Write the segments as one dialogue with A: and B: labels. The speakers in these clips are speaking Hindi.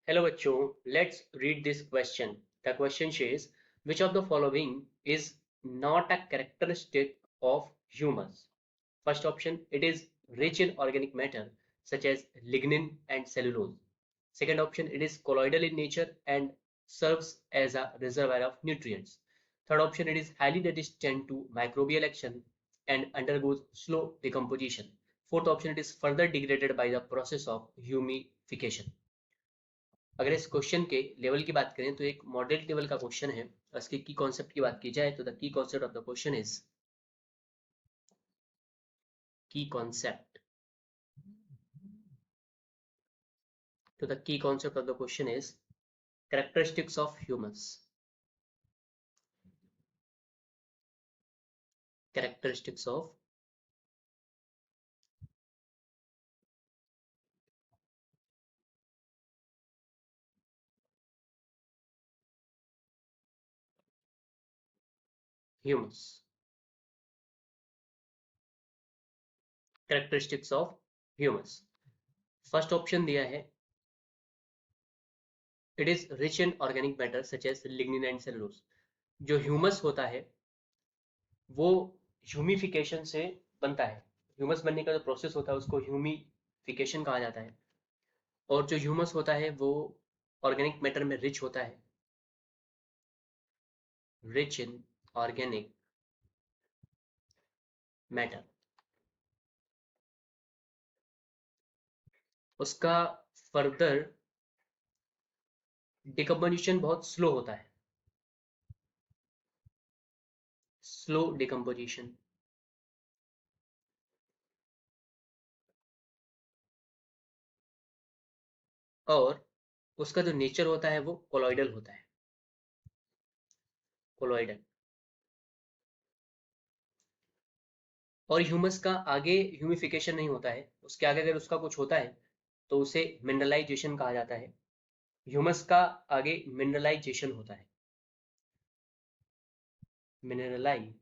A: Hello bachcho, let's read this question. The question says, which of the following is not a characteristic of humans? First option, it is rich in organic matter such as lignin and cellulose. Second option, it is colloidal in nature and serves as a reservoir of nutrients. Third option, it is highly resistant to microbial action and undergoes slow decomposition. Fourth option, it is further degraded by the process of humification. अगर इस क्वेश्चन के लेवल की बात करें तो एक मॉडरेट लेवल का क्वेश्चन है। इसके की कॉन्सेप्ट की बात की जाए तो the key concept of the question is key concept तो the key concept of the question is characteristics of humans. Characteristics of humans. Characteristics of humans. First option दिया है it is rich in organic matter such as lignin and cellulose. जो ह्यूमस होता है वो ह्यूमिफिकेशन से बनता है। ह्यूमस बनने का जो प्रोसेस होता है उसको ह्यूमिफिकेशन कहा जाता है। और जो ह्यूमस होता है वो ऑर्गेनिक मैटर में रिच होता है, रिच इन ऑर्गेनिक मैटर। उसका फर्दर डिकम्पोजिशन बहुत स्लो होता है, स्लो डिकम्पोजिशन। और उसका जो नेचर होता है वो कोलॉइडल होता है, कोलॉइडल। और ह्यूमस का आगे ह्यूमिफिकेशन नहीं होता है, उसके आगे अगर उसका कुछ होता है तो उसे मिनरलाइजेशन कहा जाता है। ह्यूमस का आगे मिनरलाइजेशन होता है, मिनरलाइजेशन।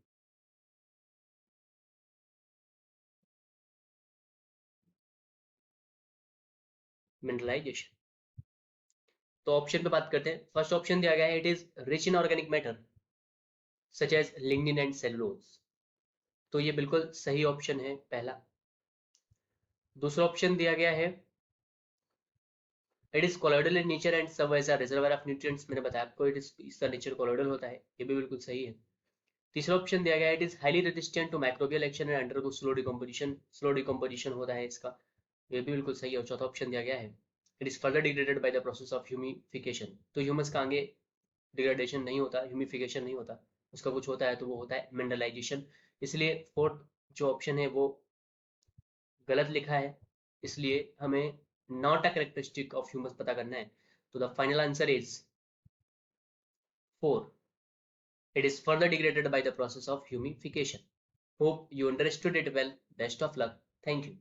A: तो ऑप्शन पे बात करते हैं। फर्स्ट ऑप्शन दिया गया है it is rich in organic matter such as lignin and cellulose, तो ये बिल्कुल सही ऑप्शन है पहला। दूसरा ऑप्शन दिया गया है it is colloidal in nature and serve as a reservoir of nutrients. मैंने बताया आपको इट इज इसका नेचर कोलॉइडल होता है, ये भी बिल्कुल सही है। तीसरा ऑप्शन दिया गया है it is highly resistant to microbial action and undergo slow decomposition, slow decomposition होता है इसका, ये भी बिल्कुल सही है। और चौथा ऑप्शन दिया गया है it is further degraded by the process of humification, तो ह्यूमस का आगे डिग्रेडेशन नहीं होता, ह्यूमिफिकेशन नहीं होता, उसका कुछ होता है तो वो होता है मिनरलाइजेशन। इसलिए फोर्थ जो ऑप्शन है वो गलत लिखा है, इसलिए हमें not a characteristic of humus पता करना है। तो the final answer is 4, it is further degraded by the process of humification. Hope you understood it well. Best of luck. Thank you.